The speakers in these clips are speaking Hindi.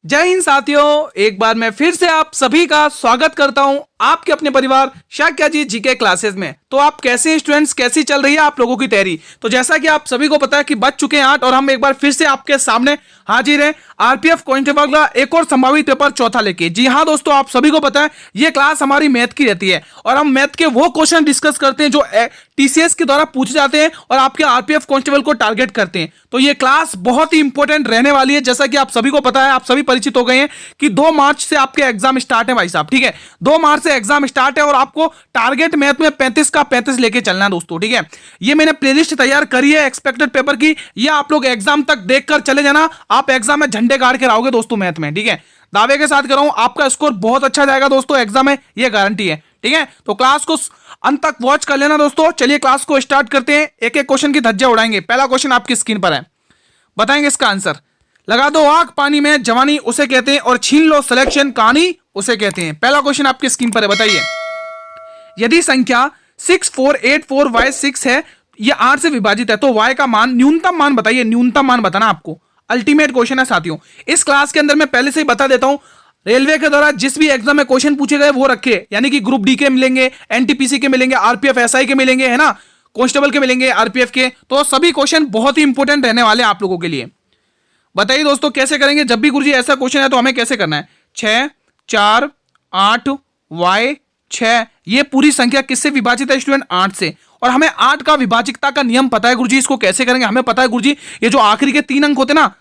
जय हिंद साथियों, एक बार मैं फिर से आप सभी का स्वागत करता हूं आपके अपने परिवार शाक्या जी जीके क्लासेस में। तो आप कैसे हैं स्टूडेंट्स, कैसी चल रही है आप लोगों की तैयारी। तो जैसा कि आप सभी को पता है कि बज चुके हैं 8 और हम एक बार फिर से आपके सामने हाजिर हैं आरपीएफ कांस्टेबल का एक और संभावित पेपर चौथा लेके। जी हाँ दोस्तों, आप सभी को पता है ये क्लास हमारी मैथ की रहती है और हम मैथ के वो क्वेश्चन डिस्कस करते हैं जो टीसीएस के द्वारा पूछे जाते हैं और आपके आरपीएफ कांस्टेबल को टारगेट करते हैं। तो ये क्लास बहुत ही इंपॉर्टेंट रहने वाली है। जैसा कि आप सभी को पता है, आप सभी परिचित हो गए हैं कि 2 मार्च से आपके एग्जाम स्टार्ट है भाई साहब। ठीक है, 2 मार्च से एग्जाम स्टार्ट है और आपको टारगेट मैथ में 35 का 35 लेके चलना है दोस्तों। ठीक है, ये मैंने प्लेलिस्ट तैयार करी है एक्सपेक्टेड पेपर की, ये आप लोग एग्जाम तक देखकर चले जाना। आप एग्जाम में झंडे गाड़ के रहोगे दोस्तों मैथ में। ठीक है, दावे के साथ कर रहा हूं आपका स्कोर बहुत अच्छा जाएगा दोस्तों एग्जाम में, ये गारंटी है। ठीक है, तो क्लास को अंत तक वॉच कर लेना दोस्तों। चलिए क्लास को स्टार्ट करते हैं, एक एक क्वेश्चन की धज्जियां उड़ाएंगे। पहला क्वेश्चन आपकी स्क्रीन पर है, बताएंगे इसका आंसर। लगा दो आग पानी में जवानी उसे कहते हैं और छीन लो सिलेक्शन कहानी उसे कहते हैं। पहला क्वेश्चन आपकी स्क्रीन पर है, बताइए। यदि संख्या 6484y6 है, ये 8 से विभाजित है, तो y का मान न्यूनतम मान बताइए। न्यूनतम मान बताना आपको, अल्टीमेट क्वेश्चन है साथियों। इस क्लास के अंदर मैं पहले से ही बता देता हूं, रेलवे के द्वारा जिस भी एग्जाम में क्वेश्चन पूछे गए वो रखे, यानी कि ग्रुप डी के मिलेंगे, एनटीपीसी के मिलेंगे, आरपीएफ एसआई के मिलेंगे, है ना, कांस्टेबल के मिलेंगे, आरपीएफ के। तो सभी क्वेश्चन बहुत ही इंपॉर्टेंट रहने वाले आप लोगों के लिए। बताइए दोस्तों कैसे करेंगे। जब भी गुरुजी ऐसा क्वेश्चन है तो हमें कैसे करना है। 6 4 8 y 6, ये पूरी संख्या किससे विभाजित है स्टूडेंट? 8 से। और हमें 8 का विभाजिकता का नियम पता है गुरुजी, इसको कैसे करेंगे हमें पता है गुरुजी। ये जो आखिरी के 3 अंक होते ना,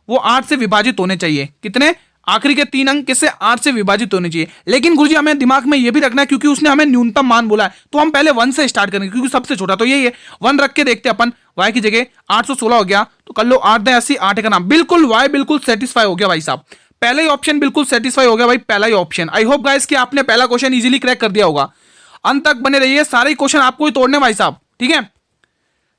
वो 8 से विभाजित होने चाहिए। कितने? आखिरी के 3 अंक किससे? 8 से विभाजित होने चाहिए। लेकिन गुरुजी हमें दिमाग में ये भी रखना है, क्योंकि उसने हमें न्यूनतम मान बोला है, तो हम पहले 1 से स्टार्ट करेंगे, क्योंकि सबसे छोटा तो यही है। 1 रख के देखते हैं अपन। y की जगह 816 हो गया, तो कर लो 8 10 80, 8 का नाम। बिल्कुल y बिल्कुल सेटिस्फाई हो गया भाई साहब। पहला ही ऑप्शन बिल्कुल सेटिस्फाई हो गया भाई, पहला ही ऑप्शन। आई होप गाइस कि आपने पहला क्वेश्चन इजीली क्रैक कर दिया होगा। अंत तक बने रहिए, सारे क्वेश्चन आपको ही तोड़ने भाई साहब। ठीक है,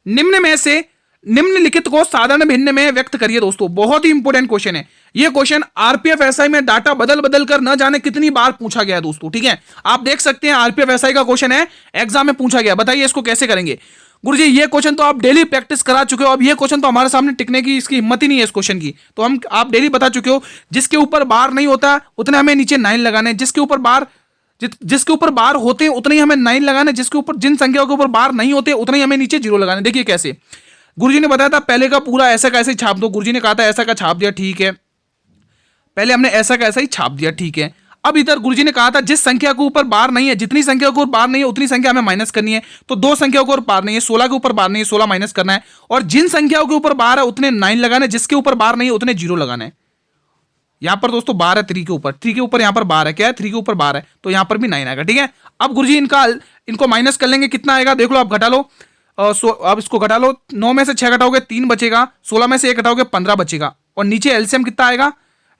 निम्न में से निम्नलिखित को साधारण भिन्न में व्यक्त करिए दोस्तों। बहुत ही इंपॉर्टेंट क्वेश्चन है ये क्वेश्चन। आरपीएफ एसआई में डाटा बदल बदल कर न जाने कितनी बार पूछा गया है दोस्तों। ठीक है, आप देख सकते हैं आरपीएफ एसआई का क्वेश्चन है, एग्जाम में पूछा गया। बताइए इसको कैसे करेंगे। गुरुजी ये क्वेश्चन तो आप डेली प्रैक्टिस करा चुके हो, अब ये क्वेश्चन तो हमारे सामने टिकने की इसकी हिम्मत ही नहीं है इस क्वेश्चन की। तो हम आप डेली बता चुके हो, जिसके ऊपर बार नहीं होता उतने हमें नीचे 9 लगाने, जिसके ऊपर बार होते हैं उतने ही हमें 9 लगाने, जिसके ऊपर जिन संख्याओं के ऊपर बार नहीं होते उतने ही हमें नीचे 0 लगाने। देखिए कैसे। गुरुजी ने बताया था पहले का पूरा ऐसा का ऐसा ही छाप दो। गुरुजी ने कहा था ऐसा का छाप दिया, ठीक है। पहले हमने ऐसा का ऐसा ही छाप दिया, ठीक है। अब इधर गुरुजी ने कहा था जिस संख्या के ऊपर बार नहीं है, जितनी संख्या के ऊपर बार नहीं है उतनी संख्या हमें माइनस करनी है। तो 2 संख्याओं के ऊपर बार नहीं है, 16 के ऊपर बार नहीं है, 16 माइनस करना है। और जिन संख्याओं के ऊपर बार है उतने 9 लगाने, जिसके ऊपर बार नहीं है उतने 0 लगाना है। यहां पर दोस्तों बार है 3 के ऊपर, 3 के ऊपर यहां पर बार है, क्या है 3 के ऊपर बार है, तो यहां पर भी 9 आएगा। ठीक है, अब गुरुजी इनको माइनस कर लेंगे, कितना आएगा देख लो, आप घटा लो। अब इसको घटा लो, 9 में से 6 घटाओगे 3 बचेगा, 16 में से 1 घटाओगे 15 बचेगा। और नीचे एलसीएम कितना आएगा?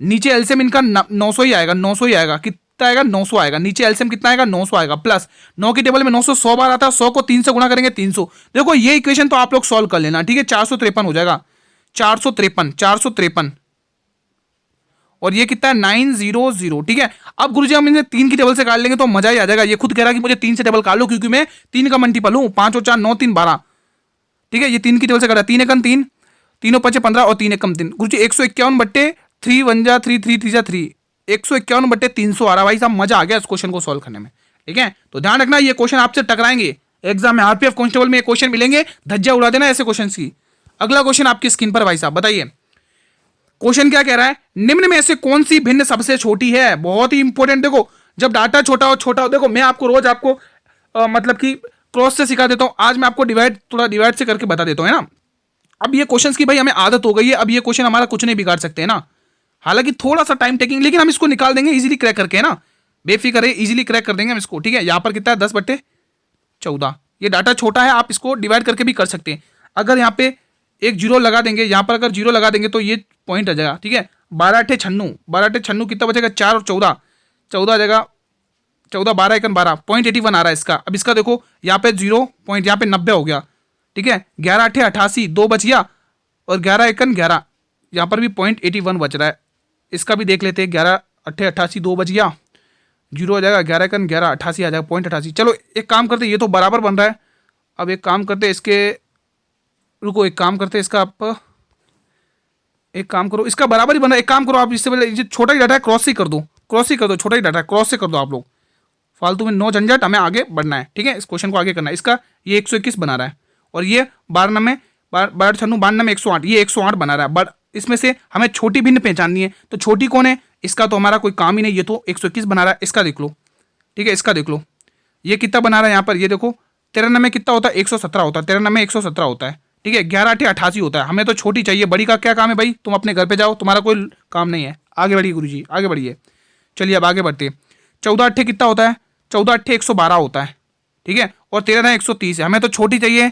नीचे एलसीएम इनका 900 ही आएगा, 900 ही आएगा। कितना आएगा? 900 आएगा। नीचे एलसीएम कितना आएगा? 900 आएगा। प्लस 9 की टेबल में 900 100 बार आता है, 100 को 3 से गुणा करेंगे 300। देखो ये इक्वेशन तो आप लोग सॉल्व कर लेना। ठीक है, 453 हो जाएगा, 453। और ये कितना है? 900। ठीक है, अब गुरुजी हम इन्हें 3 की टेबल से काट लेंगे तो मजा ही आ जाएगा। ये खुद कह रहा है कि मुझे 3 से टेबल काट लो, क्योंकि मैं 3 का मल्टीपल हूं। 5 और 4 9 3 12। ठीक है, ये 3 की टेबल से काटा, 3 एकम 3, 3 और 5 15 और 3 एकम 3। गुरुजी 151 बट्टे 3 1 जा 3 3 3 जा 3, 151 बट्टे 300 आ रहा भाई साहब। मजा आ गया इस क्वेश्चन को सॉल्व करने में। ठीक है, तो ध्यान रखना ये क्वेश्चन आपसे टकराएंगे एग्जाम में, आरपीएफ कांस्टेबल में ये क्वेश्चन मिलेंगे, धज्जियां उड़ा देना ऐसे क्वेश्चन की। अगला क्वेश्चन आपकी स्क्रीन पर भाई साहब, बताइए क्वेश्चन क्या कह रहा है। निम्न में से कौन सी भिन्न सबसे छोटी है? बहुत ही इंपॉर्टेंट। देखो जब डाटा छोटा हो, देखो मैं आपको रोज आपको मतलब कि क्रॉस से सिखा देता हूं, आज मैं आपको थोड़ा डिवाइड से करके बता देता हूं, है ना। अब ये क्वेश्चंस की भाई हमें आदत हो गई है, अब ये क्वेश्चन हमारा कुछ नहीं बिगाड़ सकते है ना। हालांकि थोड़ा सा टाइम टेकिंग, लेकिन हम इसको निकाल देंगे इजीली क्रैक करके, है ना, बेफिक्र है, इजीली क्रैक कर देंगे हम इसको। ठीक है, यहाँ पर कितना है? 10/14। ये डाटा छोटा है, आप इसको डिवाइड करके भी कर सकते हैं। अगर यहाँ पे एक 0 लगा देंगे, यहाँ पर अगर 0 लगा देंगे तो ये पॉइंट आ जाएगा। ठीक है, 12 8 96, 12 8 96 कितना बचेगा? 4 और 14, 14 आ जाएगा, 14 12 1 12, 0.81 आ रहा है इसका। अब इसका देखो यहाँ पे 0 पॉइंट, यहाँ पे 90 हो गया। ठीक है, 11 8 88, 2 बच गया, और 11 1 11, यहाँ पर भी 0.81 बच रहा है। इसका भी देख लेते हैं, 11 8 88, 2 बच गया, 0 हो जाएगा, 11 1 11 88 आ जाएगा, 0.88। चलो एक काम करते, ये तो बराबर बन रहा है। अब एक काम करते इसके, रुको एक काम करते इसका, आप एक काम करो, इसका बराबर ही बना, एक काम करो आप, इससे पहले ये छोटा ही डाटा है क्रॉस ही कर दो, क्रॉस ही कर दो, छोटा ही डाटा है क्रॉस से कर दो आप लोग, फालतू में नो झंझट, हमें आगे बढ़ना है, ठीक है, इस क्वेश्चन को आगे करना है। इसका ये 121 बना रहा है और ये 12 में 92 में 108, ये 108 बना रहा है, बट इसमें से हमें छोटी भिन्न पहचाननी है, तो छोटी कौन है, इसका तो हमारा कोई काम ही नहीं, ये तो 121 बना रहा है, इसका देख लो, ठीक है, इसका देख लो ये कितना बना रहा है यहाँ पर, ये देखो 93 में कितना होता है, 117 होता है, 93 में 117 होता है, ठीक है, 11 8 88 होता है, हमें तो छोटी चाहिए, बड़ी का क्या काम है भाई, तुम अपने घर पे जाओ, तुम्हारा कोई काम नहीं है, आगे बढ़िए गुरुजी, आगे बढ़िए। चलिए अब आगे बढ़ते, 14 8 कितना होता है, 14 8 112 होता है, ठीक है, और 13 130 है, हमें तो छोटी चाहिए,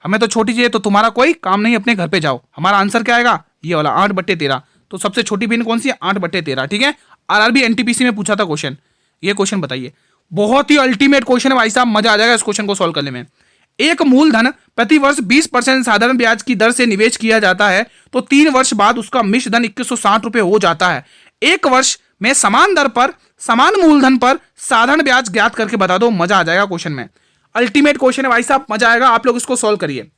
हमें तो छोटी चाहिए, तो तुम्हारा कोई काम नहीं, अपने घर पे जाओ। हमारा आंसर क्या आएगा, ये वाला 8/13, तो सबसे छोटी भिन्न कौन सी है, 8/13, ठीक है। आरआरबी एनटीपीसी में पूछा था क्वेश्चन, ये क्वेश्चन बताइए, बहुत ही अल्टीमेट क्वेश्चन है भाई साहब, मजा आ जाएगा इस क्वेश्चन को सॉल्व करने में। एक मूलधन प्रति वर्ष 20% साधारण ब्याज की दर से निवेश किया जाता है, तो 3 वर्ष बाद उसका मिश्र धन 2160 रुपए हो जाता है। एक वर्ष में समान दर पर समान मूलधन पर साधारण ब्याज ज्ञात करके बता दो, मजा आ जाएगा क्वेश्चन में। अल्टीमेट क्वेश्चन है भाई साहब, मजा आएगा, आप लोग इसको सॉल्व करिए।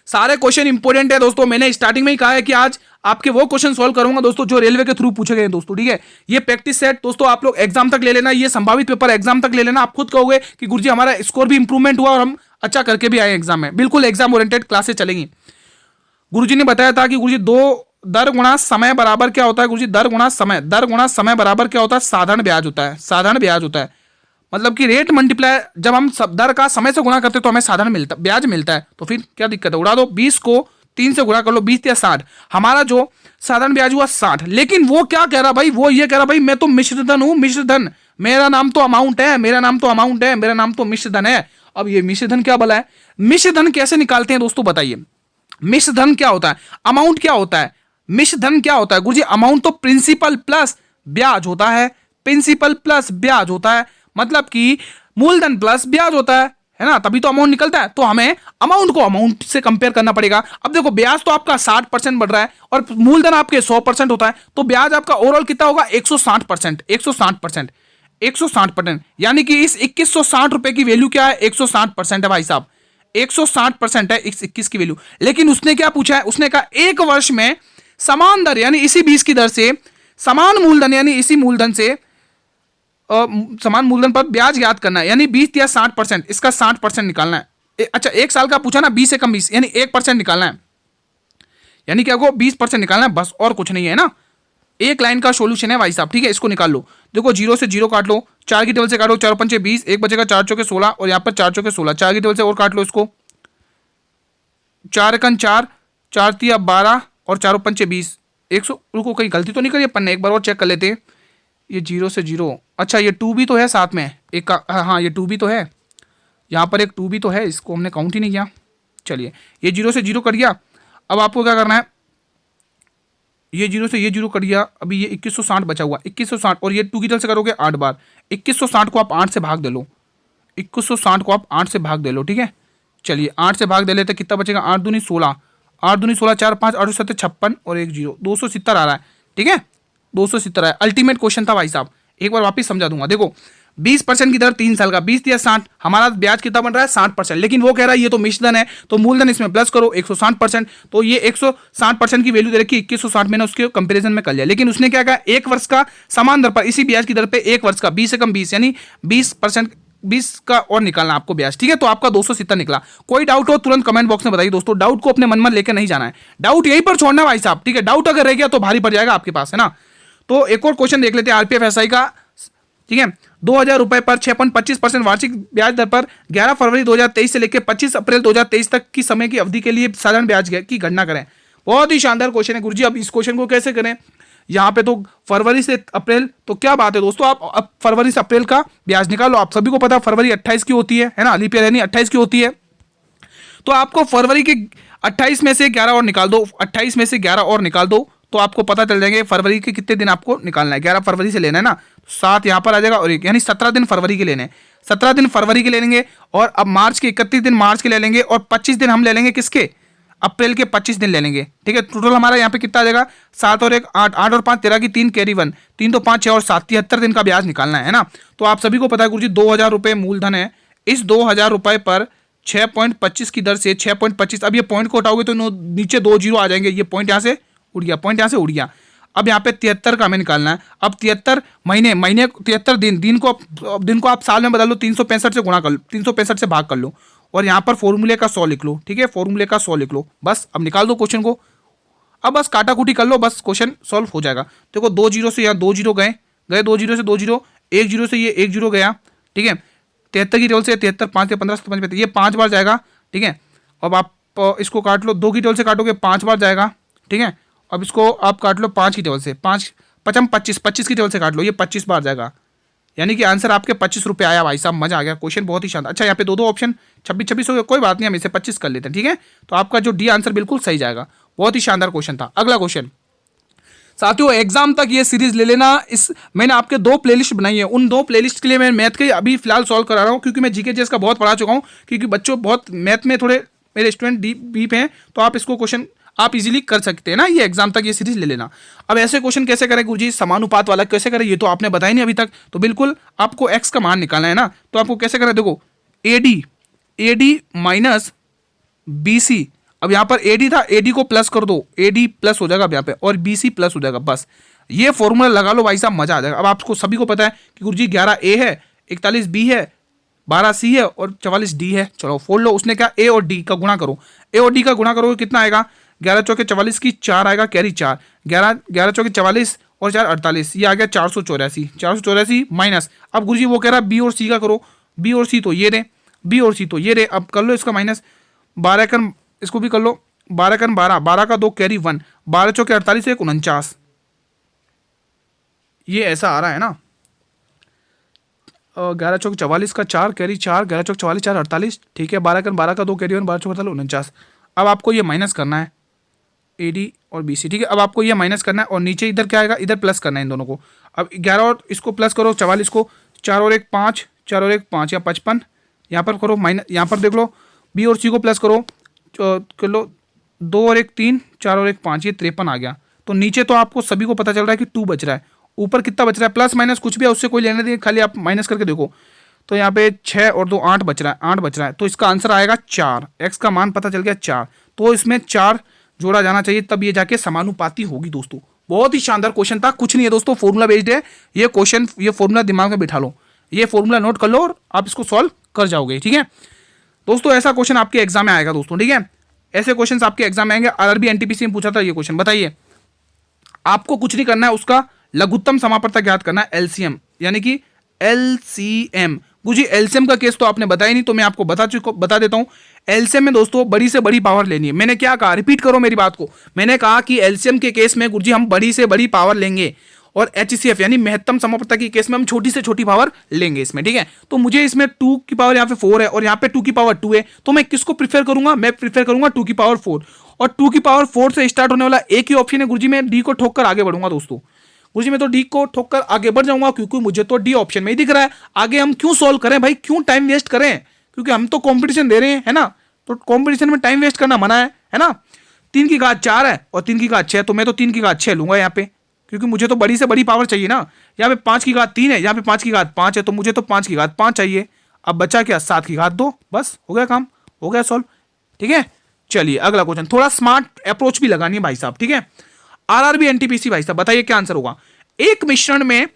सारे क्वेश्चन इंपॉर्टेंट है दोस्तों, मैंने स्टार्टिंग में ही कहा है कि आज आपके वो क्वेश्चन सॉल्व करूंगा दोस्तों जो रेलवे के थ्रू पूछे गए हैं दोस्तों, ठीक है। ये प्रैक्टिस सेट दोस्तों आप लोग एग्जाम तक ले लेना, ये संभावित पेपर एग्जाम तक ले लेना, आप खुद कहोगे कि गुरुजी हमारा स्कोर भी इंप्रूवमेंट हुआ और हम अच्छा करके भी आए एग्जाम में। बिल्कुल एग्जाम ओरिएंटेड क्लासेस चलेंगी। गुरुजी ने बताया था कि गुरुजी दर गुणा समय बराबर क्या होता है, गुरुजी दर गुणा समय बराबर क्या होता है, साधारण ब्याज होता है, साधारण ब्याज होता है, मतलब कि रेट मल्टीप्लाई, जब हम दर का समय से गुणा करते हैं तो हमें साधारण मिलता ब्याज मिलता है, तो फिर क्या दिक्कत है, उड़ा दो, 20 को 3 से गुणा कर लो, 20 या 60, हमारा जो साधारण ब्याज हुआ 60। लेकिन वो क्या कह रहा भाई, वो ये कह रहा भाई मैं तो मिश्रधन हूं, मिश्रधन, मेरा नाम तो अमाउंट है, मेरा नाम तो अमाउंट है, मेरा नाम तो मिश्रधन है। अब ये मिश्रधन क्या भला है, मिश्रधन कैसे निकालते हैं दोस्तों बताइए, मिश्रधन क्या होता है, अमाउंट क्या होता है, मिश्रधन क्या होता है गुरुजी, अमाउंट तो प्रिंसिपल प्लस ब्याज होता है, प्रिंसिपल प्लस ब्याज होता है, मतलब कि मूलधन प्लस ब्याज होता है ना, तभी तो अमाउंट निकलता है। तो हमें अमाउंट को अमाउंट से कंपेयर करना पड़ेगा। अब देखो ब्याज तो आपका 60% बढ़ रहा है और मूलधन आपके 100% होता है, तो ब्याज आपका ओवरऑल कितना होगा, 160%, 160%, 160%, यानी कि इस 2160 रुपए की वैल्यू क्या है, 160% है भाई साहब, 160% है इस 21 की वैल्यू। लेकिन उसने क्या पूछा है, उसने कहा एक वर्ष में समान दर यानी इसी 20 की दर से समान मूलधन यानी इसी मूलधन से समान मूलधन पर ब्याज याद करना है, यानी 20 या 60%, इसका 60% निकालना है। अच्छा 1 साल का पूछा ना, 20 से कम 20 यानी 1% निकालना है, यानी क्या को 20% निकालना है बस, और कुछ नहीं है ना। एक लाइन का सॉल्यूशन है भाई साहब, ठीक है, इसको निकाल लो। देखो 0 से 0 काट लो, 4 की टेबल से काटो, 4 पंचे 20, एक बचेगा 4 चौके 16 और यहाँ पर 4 चौके 16, 4 की टेबल से और काट लो इसको, 4 एकन 4, 4 तिया 12 और 4 पंचे 20, 100। रुको कहीं गलती तो नहीं करी अपन ने, एक बार और चेक कर लेते हैं। ये 0 से 0, अच्छा ये 2 भी तो है साथ में एक का, हाँ ये 2 भी तो है, यहाँ पर एक 2 भी तो है, इसको हमने काउंट ही नहीं किया। चलिए ये 0 से 0 कट गया, अब आपको क्या करना है, ये 0 से ये 0 कट गया, अभी ये 2160 बचा हुआ, 2160 और ये 2 की तरफ से करोगे 8 बार, 2160 को आप 8 से भाग दे लो, 2160 को आप 8 से भाग दे लो, ठीक है। चलिए 8 से भाग दे लेते, कितना बचेगा, 8 दूनी 16, 8 दूनी 16, 4 5 8 7 56 और 1 0, 270 आ रहा है, ठीक है, 270 है। अल्टीमेट क्वेश्चन था भाई साहब, एक बार वापस समझा दूंगा। देखो 20% की दर 3 साल का, 20 या 60, हमारा ब्याज कितना बन रहा है 60%, लेकिन वो कह रहा है ये तो मिश्रधन है, तो मूलधन इसमें प्लस करो 160%, तो ये 160% की वैल्यू दे रखी, 2160 मैंने उसके कंपैरिजन में कर लिया। लेकिन उसने क्या कहा, एक वर्ष का समान दर पर इसी ब्याज की दर पे एक वर्ष का 20 से कम 20 यानी 20%, 20 का और निकालना आपको ब्याज, ठीक है। तो आपका 270 निकला। कोई डाउट हो तुरंत कमेंट बॉक्स में बताइए दोस्तों, डाउट को अपने मन में लेकर नहीं जाना है, डाउट यहीं पर छोड़ना भाई साहब, ठीक है। डाउट अगर रह गया तो भारी पड़ जाएगा आपके पास, है ना। तो एक और क्वेश्चन देख लेते हैं आरपीएफ एसआई का, ठीक है। 2000 रुपए पर 6.25% वार्षिक ब्याज दर पर 11 फरवरी 2023 से लेकर 25 अप्रैल 2023 तक की समय की अवधि के लिए साधारण ब्याज की गणना करें। बहुत ही शानदार क्वेश्चन है गुरुजी। अब इस क्वेश्चन को कैसे करें, यहाँ पे तो फरवरी से अप्रैल, तो क्या बात है दोस्तों, आप अब फरवरी से अप्रैल का ब्याज निकालो। आप सभी को पता है फरवरी 28 की होती है ना, लीप ईयर यानी 28 की होती है। तो आपको फरवरी के 28 में से 11 और निकाल दो, 28 में से 11 और निकाल दो, तो आपको पता चल जाएंगे फरवरी के कितने दिन आपको निकालना है। 11 फरवरी से लेना है ना, 7 यहाँ पर आ जाएगा और 1 यानी 17 दिन फरवरी के लेने, 17 दिन फरवरी के ले लेंगे। और अब मार्च के 31 दिन मार्च के ले लेंगे और 25 दिन हम ले लेंगे किसके, अप्रैल के 25 दिन ले लेंगे, ठीक है। टोटल हमारा यहाँ पे कितना आ जाएगा, 7 और 1 8, 8 और 5 13 की 3 कैरी 1, 3 तो 5 6 और 7, 73 दिन का ब्याज निकालना है ना। तो आप सभी को पता है गुरुजी 2000 रुपये मूलधन है, इस 2000 रुपये पर 6.25 की दर से 6.25, अब ये पॉइंट को हटाओगे तो नीचे 2 जीरो आ जाएंगे, ये पॉइंट यहाँ से उड़ गया, पॉइंट यहाँ से उड़ गया। अब यहाँ पे 73 का हमें निकालना है। अब 73 महीने, 73 दिन, दिन को आप साल में बदल लो, 365 से गुणा कर लो, 365 से भाग कर लो, और यहाँ पर फॉर्मूले का 100 लिख लो। ठीक है, फॉर्मूले का 100 लिख लो, बस अब निकाल दो क्वेश्चन को। अब बस काटाकूटी कर लो, बस क्वेश्चन सॉल्व हो जाएगा। देखो 2 जीरो से यहाँ 2 जीरो गए, 2 जीरो से 2 जीरो, 1 जीरो से ये 1 जीरो गया। ठीक है, 73 की टेबल से 73, 5 से 15, 55, ये 5 बार जाएगा। ठीक है, अब आप इसको काट लो, 2 की टेबल से काटोगे 5 बार जाएगा। ठीक है, अब इसको आप काट लो 5 की टेबल से, 5 5 25, 25 की टेबल से काट लो, ये 25 बार जाएगा। यानी कि आंसर आपके 25 रुपये आया भाई साहब, मजा आ गया, क्वेश्चन बहुत ही शानदार। अच्छा, यहाँ पे दो ऑप्शन 26 हो गया, कोई बात नहीं, हम इसे 25 कर लेते हैं। ठीक है, तो आपका जो डी आंसर बिल्कुल सही जाएगा। बहुत ही शानदार क्वेश्चन था। अगला क्वेश्चन साथियों, एग्जाम तक ये सीरीज ले लेना। मैंने आपके 2 प्लेलिस्ट बनाई है, उन 2 प्लेलिस्ट के लिए मैं मैथ के अभी फिलहाल सॉल्व करा रहा हूँ, क्योंकि मैं जीके जेएस का बहुत पढ़ा चुका हूँ, क्योंकि बच्चों बहुत मैथ में थोड़े मेरे स्टूडेंट डीप हैं, तो आप इसको क्वेश्चन आप इजीली कर सकते हैं ना, ये एग्जाम तक ये सीरीज ले लेना। अब ऐसे क्वेश्चन कैसे करें गुरुजी, समानुपात वाला कैसे करें, ये तो आपने बताया नहीं अभी तक। तो बिल्कुल आपको एक्स का मान निकालना है ना, तो आपको कैसे करें, देखो एडी माइनस बीसी। अब यहाँ पर एडी था, एडी को प्लस कर दो, एडी प्लस हो जाएगा अब यहाँ पे, और बीसी प्लस हो जाएगा। बस ये फॉर्मूला लगा लो भाई साहब, मजा आ जाएगा। अब आपको सभी को पता है कि गुरुजी 11 ए है, 41 बी है, 12 सी है और 44 डी है। चलो फोड़ लो, उसने क्या, ए और डी का गुणा करो, ए और डी का गुणा करोगे कितना आएगा, 11 चौके 44 की 4 आएगा, कैरी 4, 11 चौके 44 और 4 48, ये आ गया 484 माइनस। अब गुरुजी वो कह रहा है बी और सी का करो, बी और सी तो ये रे, बी और सी तो ये रे। अब कर लो इसका माइनस, 12 कन इसको भी कर लो, 12 कन 12, 12 का 2 कैरी 1, 12 चौके 48 1 49, ये ऐसा आ रहा है ना। 11 चौक 44 का 4 कैरी 4, 11 चौक 44 4 48। ठीक है, 12 कन 12 का 2 कैरी 1, 12 चौक 49। अब आपको ये माइनस करना है एडी और बीसी। ठीक है, अब आपको ये माइनस करना है और नीचे इधर क्या आएगा, इधर प्लस करना है इन दोनों को। अब 11 और इसको प्लस करो, 44 को, 4 और 1 5, 4 और 1 5 या 55, यहाँ पर करो माइनस, यहाँ पर देख लो बी और सी को प्लस करो, कर लो 2 और 1 3, 4 और 1 5, ये 53 आ गया। तो नीचे तो आपको सभी को पता चल रहा है कि 2 बच रहा है, ऊपर कितना बच रहा है, प्लस माइनस कुछ भी है उससे कोई लेने देने, खाली आप माइनस करके देखो। तो यहाँ पे 6 और 2 8 बच रहा है, 8 बच रहा है, तो इसका आंसर आएगा 4। एक्स का मान पता चल गया 4, तो इसमें 4 जोड़ा जाना चाहिए, तब ये जाके समानुपाती होगी। दोस्तों बहुत ही शानदार क्वेश्चन था, कुछ नहीं है दोस्तों, फॉर्मूला बेस्ड है ये क्वेश्चन, ये फॉर्मूला दिमाग में बिठा लो, ये फॉर्मूला नोट कर लो और आप इसको सॉल्व कर जाओगे। ठीक है दोस्तों, ऐसा क्वेश्चन आपके एग्जाम में आएगा दोस्तों। ठीक है, ऐसे क्वेश्चन आपके एग्जाम में आएंगे। आरआरबी एनटीपीसी में पूछा था ये क्वेश्चन, बताइए आपको कुछ नहीं करना है, उसका लघुत्तम समापवर्तक ज्ञात करना है, एलसीएम, यानी कि एलसीएम। गुरुजी एलसीएम का केस तो आपने बताया नहीं, तो मैं आपको बता देता हूं। एलसीएम में दोस्तों बड़ी से बड़ी पावर लेनी है। मैंने क्या कहा, रिपीट करो मेरी बात को, मैंने कहा कि एलसीएम के केस में गुरुजी हम बड़ी से बड़ी पावर लेंगे, और एचसीएफ यानी महत्तम समापवर्तक के केस में हम छोटी से छोटी पावर लेंगे इसमें। ठीक है, तो मुझे इसमें 2 की पावर यहाँ पे 4 है और यहाँ पे 2 की पावर 2 है, तो मैं किसको प्रीफर करूंगा, मैं प्रीफर करूंगा 2 की पावर 4, और 2 की पावर 4 से स्टार्ट होने वाला एक ही ऑप्शन है गुरुजी, मैं डी को ठोक कर आगे बढ़ूंगा दोस्तों। गुरुजी मैं तो डी को ठोक कर आगे बढ़ जाऊंगा, क्योंकि मुझे तो डी ऑप्शन में ही दिख रहा है। आगे हम क्यों सॉल्व करें भाई, क्यों टाइम वेस्ट करें, क्योंकि हम तो कंपटीशन दे रहे हैं, है ना, तो कंपटीशन में टाइम वेस्ट करना मना है ना। 3 की घात 4 है और 3 की घात 6, तो मैं तो 3 की घात 6 लूंगा यहाँ पे, क्योंकि मुझे तो बड़ी से बड़ी पावर चाहिए ना। यहाँ पे 5 की घात 3 है, यहाँ पे 5 की घात 5 है, तो मुझे तो 5 की घात 5 चाहिए। अब बचा क्या, 7 की घात 2, बस हो गया काम, हो गया सॉल्व। ठीक है, चलिए अगला क्वेश्चन, थोड़ा स्मार्ट अप्रोच भी लगानी है भाई साहब। ठीक है, आरआरबी एनटीपीसी भाई साहब, बताइए क्या आंसर होगा। एक मिश्रण में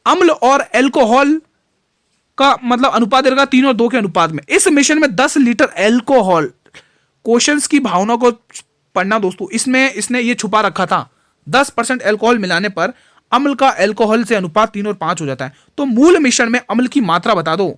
अम्ल और एल्कोहल का मतलब अनुपात रहेगा 3 और 2 के अनुपात में। इस मिश्रण में 10 लीटर एल्कोहल, क्वेश्चंस की भावना को पढ़ना दोस्तों, इसमें इसने ये छुपा रखा था 10% एल्कोहल मिलाने पर अम्ल का एल्कोहल से अनुपात 3 और 5 हो जाता है। तो मूल मिश्रण में अम्ल की मात्रा बता दो।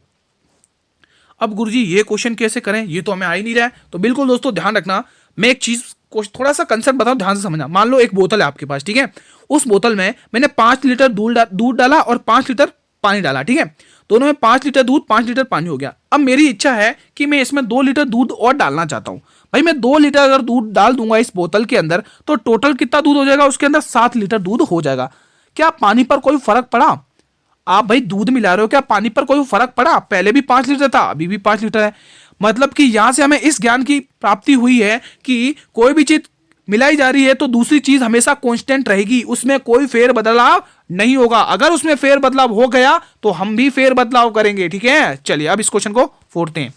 अब गुरुजी ये क्वेश्चन कैसे करें, ये तो हमें आ ही नहीं रहा है। तो बिल्कुल दोस्तों ध्यान रखना, मैं एक चीज थोड़ा सा कंसेप्ट बताऊं, ध्यान से समझना। मान लो एक बोतल है आपके पास, ठीक है, उस बोतल में मैंने 5 लीटर दूध डाला और 5 लीटर पानी डाला। ठीक है, दोनों में 5 लीटर दूध 5 लीटर पानी हो गया। अब मेरी इच्छा है कि मैं इसमें 2 लीटर दूध और डालना चाहता हूं। भाई मैं 2 लीटर अगर दूध डाल दूंगा इस बोतल के अंदर, तो टोटल कितना दूध हो जाएगा, उसके अंदर 7 लीटर दूध हो जाएगा। क्या पानी पर कोई फर्क पड़ा? आप भाई दूध मिला रहे हो, क्या पानी पर कोई फर्क पड़ा? पहले भी 5 लीटर था, अभी भी 5 लीटर है। मतलब कि यहां से हमें इस ज्ञान की प्राप्ति हुई है कि कोई भी चीज मिलाई जा रही है तो दूसरी चीज हमेशा कांस्टेंट रहेगी, उसमें कोई फेर बदलाव नहीं होगा। अगर उसमें फेर बदलाव हो गया तो हम भी फेर बदलाव करेंगे। ठीक है, चलिए अब इस क्वेश्चन को फोड़ते हैं।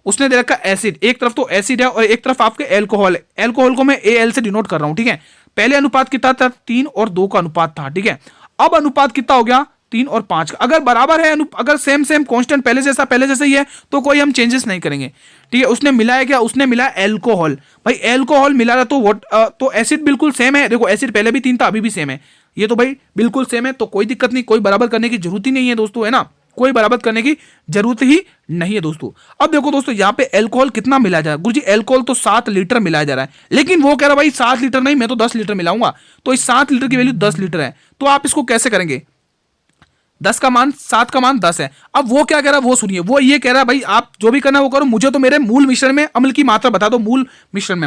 उसने दे रखा एसिड, एक तरफ तो एसिड है और एक तरफ आपके एल्कोहल है। एल्कोहल को मैं AL से डिनोट कर रहा हूं। ठीक है, पहले अनुपात कितना था, 3 और 2 का अनुपात था, ठीक है। अब अनुपात कितना हो गया, 3 और 5 का। अगर बराबर है, अगर सेम कांस्टेंट पहले जैसा ही है, तो कोई हम चेंजेस नहीं करेंगे, ठीक है। उसने मिलाया क्या, उसने मिलाया एल्कोहल। भाई एल्कोहल मिला रहा तो एसिड बिल्कुल सेम है। देखो एसिड पहले भी 3 था, अभी भी सेम है, ये तो भाई बिल्कुल सेम है, तो कोई दिक्कत नहीं, कोई बराबर करने की जरूरत ही नहीं है दोस्तों, है ना, कोई बराबर करने की जरूरत ही नहीं है दोस्तों। अब देखो दोस्तों, यहाँ पे एल्कोहल कितना मिलाया जा रहा है, गुरुजी एल्कोहल तो 7 लीटर मिलाया जा रहा है, लेकिन वो कह रहा है भाई 7 लीटर नहीं, मैं तो 10 लीटर मिलाऊंगा। तो इस 7 लीटर की वैल्यू 10 लीटर है, तो आप इसको कैसे करेंगे, 10 का मान 7 का मान 10 है। अब वो क्या कह रहा है वो सुनिए, वो ये कह रहा है भाई आप जो भी करना है वो करो, मुझे तो मेरे मूल मिश्रण में अम्ल की मात्रा बता दो। मूल मिश्रण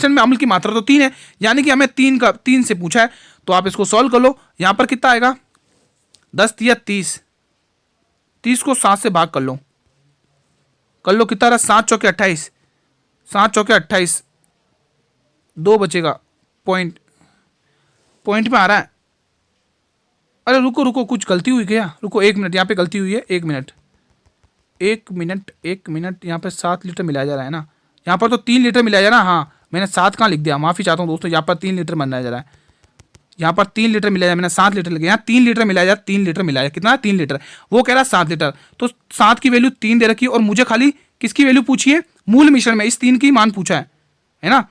में अम्ल की मात्रा तो 3 है, यानी कि हमें 3 से पूछा है, तो आप इसको सॉल्व कर लो। यहां पर कितना आएगा, 10 या 30 को 7 से भाग कर लो कितना रहा, 7 चौके 28, 7 चौके 28, 2 बचेगा, पॉइंट में आ रहा है। अरे रुको कुछ गलती हुई क्या, रुको 1 मिनट, यहाँ पे गलती हुई है, 1 मिनट, यहाँ पे 7 लीटर मिलाया जा रहा है ना, यहाँ पर तो 3 लीटर मिलाया जा रहा है। हाँ मैंने 7 कहाँ लिख दिया, माफी चाहता हूँ दोस्तों, यहाँ पर 3 लीटर बनाया जा रहा है, यहाँ पर 3 लीटर मिलाया, मैंने 7 लीटर लिखा, यहाँ 3 लीटर मिलाया, 3 लीटर मिलाया, कितना 3 लीटर, वो कह रहा है 7 लीटर, तो 7 की वैल्यू 3 दे रखी है, और मुझे खाली किसकी वैल्यू पूछी है, मूल मिश्रण में इस 3 की मान पूछा है ना,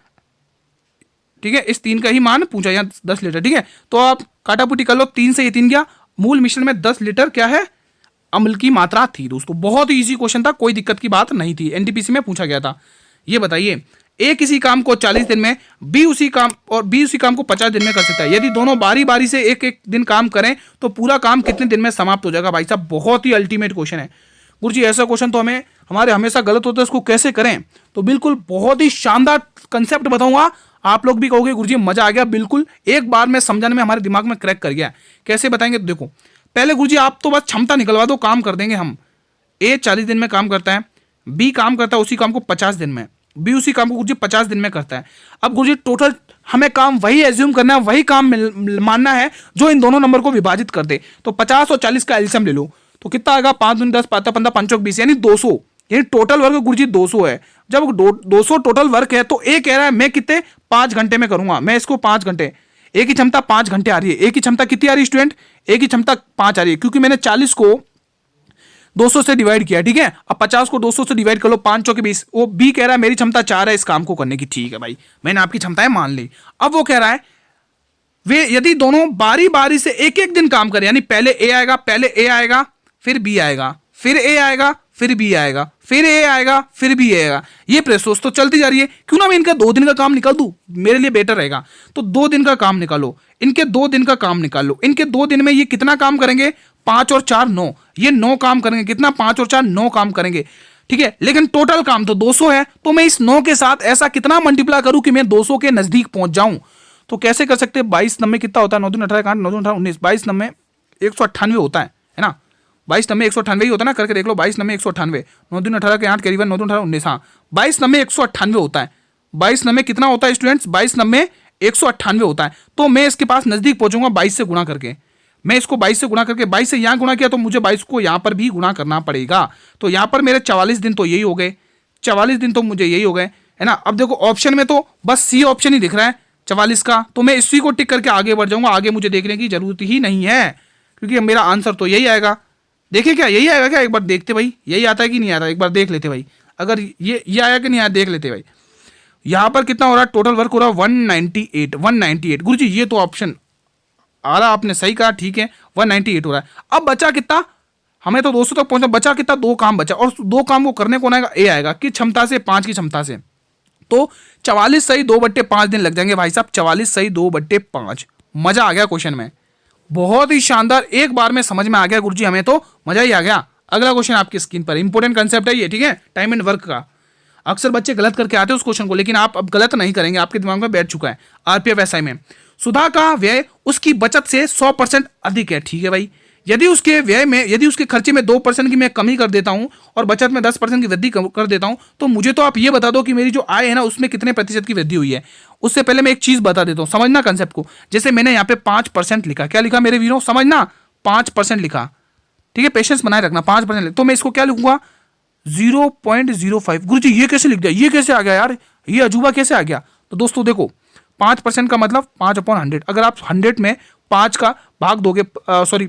ठीक है, इस 3 का ही मान पूछा, यहाँ 10 लीटर, ठीक है। तो आप काटापुटी कर लो, 3 से ये 3 गया, मूल मिश्रण में 10 लीटर क्या है, अम्ल की मात्रा थी दोस्तों। बहुत ही इजी क्वेश्चन था, कोई दिक्कत की बात नहीं थी, एनटीपीसी में पूछा गया था। ये बताइए, ए किसी काम को 40 दिन में, बी उसी काम को 50 दिन में कर सकता है। यदि दोनों बारी बारी से एक दिन काम करें तो पूरा काम कितने दिन में समाप्त हो जाएगा। भाई साहब बहुत ही अल्टीमेट क्वेश्चन है गुरुजी, ऐसा क्वेश्चन तो हमारे हमेशा गलत होता है, इसको कैसे करें। तो बिल्कुल बहुत ही शानदार कंसेप्ट बताऊंगा, आप लोग भी कहोगे गुरुजी मजा आ गया, बिल्कुल एक बार में समझाने में हमारे दिमाग में क्रैक कर गया। कैसे बताएंगे, देखो पहले गुरुजी आप तो बस क्षमता निकलवा दो, काम कर देंगे हम। ए 40 दिन में काम करता है, बी काम करता है उसी काम को 50 दिन में, बी उसी काम को गुरुजी 50 दिन में करता है। अब गुरुजी टोटल हमें काम वही एज्यूम करना है, वही काम मानना है जो इन दोनों नंबर को विभाजित कर दे। तो 50 और 40 का एलसीएम ले लो, तो कितना आएगा, 5 दूनी 10, 5 15 5 20, यानी 200, यानी टोटल वर्क गुरुजी 200 है। जब 200 टोटल वर्क है तो ए कह रहा है मैं कितने 5 घंटे में करूंगा, मैं इसको 5 घंटे, ए की क्षमता 5 घंटे आ रही है। ए की क्षमता कितनी आ रही है स्टूडेंट, ए की क्षमता 5 आ रही है, क्योंकि मैंने 40 को 200 से डिवाइड किया, ठीक है। अब 50 को 200 से डिवाइड कर लो, 5 चौके 20। वो बी कह रहा है मेरी क्षमता 4 है इस काम को करने की, ठीक है भाई मैंने आपकी क्षमताएं मान ली। अब वो कह रहा है वे यदि दोनों बारी बारी से एक दिन काम करें, यानी पहले ए आएगा फिर बी आएगा, फिर ए आएगा फिर बी आएगा, फिर ए आएगा फिर बी आएगा, ये प्रोसेस तो चलती जा रही है। क्यों ना मैं इनका 2 दिन का काम निकाल दूं, मेरे लिए बेटर रहेगा। तो 2 दिन का काम निकालो, इनके 2 दिन का काम निकाल लो। इनके 2 दिन में ये कितना काम करेंगे, 5 और 4 9, ये 9 काम करेंगे। कितना, 5 और 4 9 काम करेंगे, ठीक है। लेकिन टोटल काम तो 200 है, तो मैं इस 9 के साथ ऐसा कितना मल्टीप्लाई करूं कि मैं 200 के नजदीक पहुंच जाऊं। तो कैसे कर सकते हैं, 22 नंबर कितना होता है, 9 दूनी 18, 9 दूनी 18 19, 22 नंबर 198 होता है ना, 22 नंबर 198 ही होता है ना, करके देख लो, 22 नंबर 198, 9 दूनी 18 के 8 करीबन 9 दूनी 18 19, हाँ 22 नंबर 198 होता है। 22 नंबर कितना होता है स्टूडेंट्स, 22 नंबर 198 होता है। तो मैं इसके पास नजदीक पहुंचूंगा 22 से गुणा करके। मैं इसको 22 से गुणा करके, 22 से यहां गुणा किया तो मुझे 22 को यहां पर भी गुणा करना पड़ेगा। तो यहां पर मेरे 44 दिन तो यही हो गए, 44 दिन तो मुझे यही हो गए, है ना। अब देखो ऑप्शन में तो बस सी ऑप्शन ही दिख रहा है 44 का, तो मैं इसी को टिक करके आगे बढ़ जाऊंगा। आगे मुझे देखने की जरूरत ही नहीं है, क्योंकि मेरा आंसर तो यही आएगा। देखिए क्या यही आएगा क्या, एक बार देखते भाई, यही आता है कि नहीं आता, एक बार देख लेते भाई। अगर ये आया कि नहीं आया देख लेते भाई। यहां पर कितना हो रहा है, टोटल वर्क हो रहा है 198 गुरुजी, ये तो ऑप्शन आ रहा, आपने सही कहा, ठीक है 198 हो रहा है। अब बचा कितना, हमें तो 200 तक पहुंचा, बचा कितना, 2 काम बचा, और 2 काम को करने कौन आएगा, ए आएगा, किस क्षमता से, 5 की क्षमता से। तो 44 सही 2/5 दिन लग जाएंगे भाई साहब, 44 सही 2/5। मजा आ गया क्वेश्चन में, बहुत ही शानदार, एक बार में समझ में आ गया गुरुजी, हमें तो मजा ही आ गया। अगला क्वेश्चन आपकी स्क्रीन पर, इंपॉर्टेंट कंसेप्ट है ये, ठीक है, टाइम एंड वर्क का। अक्सर बच्चे गलत करके आते हैं उस क्वेश्चन को, लेकिन आप अब गलत नहीं करेंगे, आपके दिमाग में बैठ चुका है। आरपीएफ एसआई में सुधा का व्यय उसकी बचत से 100% अधिक है, ठीक है भाई। यदि उसके व्यय में, यदि उसके खर्चे में 2% की मैं कमी कर देता हूं और बचत में 10% की वृद्धि कर देता हूं, तो मुझे तो आप ये बता दो कि मेरी जो आय है ना उसमें कितने प्रतिशत की वृद्धि हुई है। उससे पहले मैं एक चीज बता देता हूं, समझना कंसेप्ट को। जैसे मैंने यहाँ पे 5% लिखा, क्या लिखा मेरे वीरों, समझना 5% लिखा, ठीक है, पेशेंस बनाए रखना, 5%। तो मैं इसको क्या लिखूंगा, 0.05। गुरुजी ये कैसे लिख दिया, ये कैसे आ गया यार, ये अजूबा कैसे आ गया। तो दोस्तों देखो 5% का मतलब 5/100। अगर आप 100 में 5 का भाग दोगे, सॉरी